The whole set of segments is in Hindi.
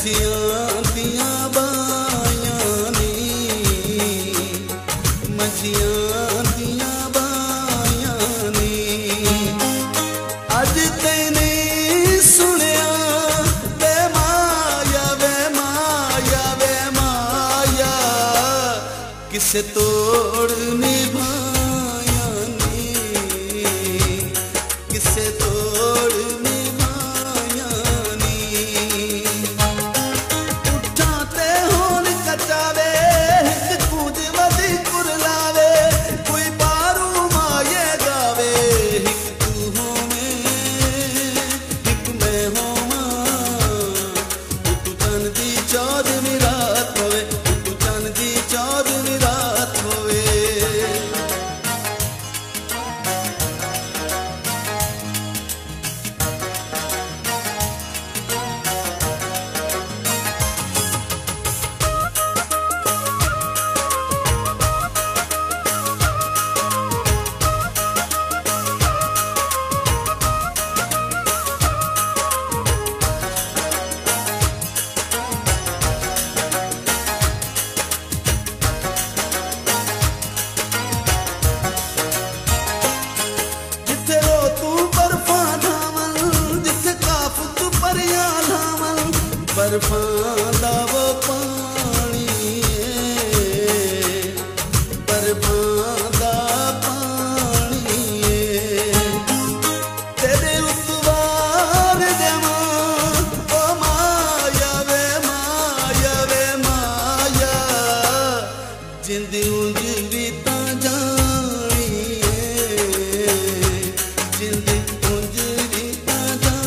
मझियां दियां बायां नी, मझियां दियां बायां नी। अज तैने सुनिया वे माया वे माया वे माया, किसे तोड़ निभाया नी, किसे तोड़ निभाया नी। उठाते होन कचावे हिक कूद वदी कुरलावे, कोई पारू माये गावे, हिक तू होवे हिक मैं होवा। तू चन दी चौदहवीं रात होवे, तू चन दी चौदहवीं रात होवे। बर्फां दा वो पानी बर्फां दा पानी तेरे उतवार देवा ओ माया वे माया वे माया। जिंदी उंज भी तां जानी जिंदी उंज भी तां जानी।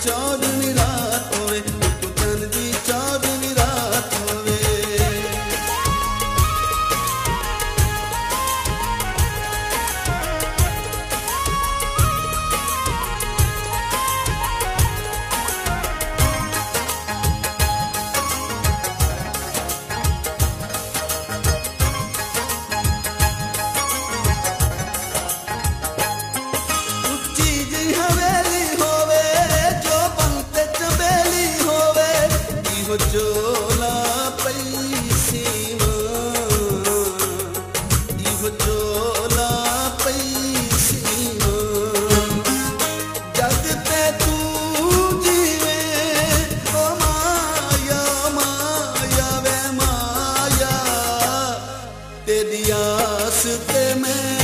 चौदहवीं रात होवे, तू चन दी चौदहवीं रात होवे। उच्ची जी हवेली होवे जो बनते चमेली होवे, इहो चोला पैसीवा, इहो चोला पैसीवा। जग ते तू जीवे ओ माया माया वे माया, तेरी आस ते मैं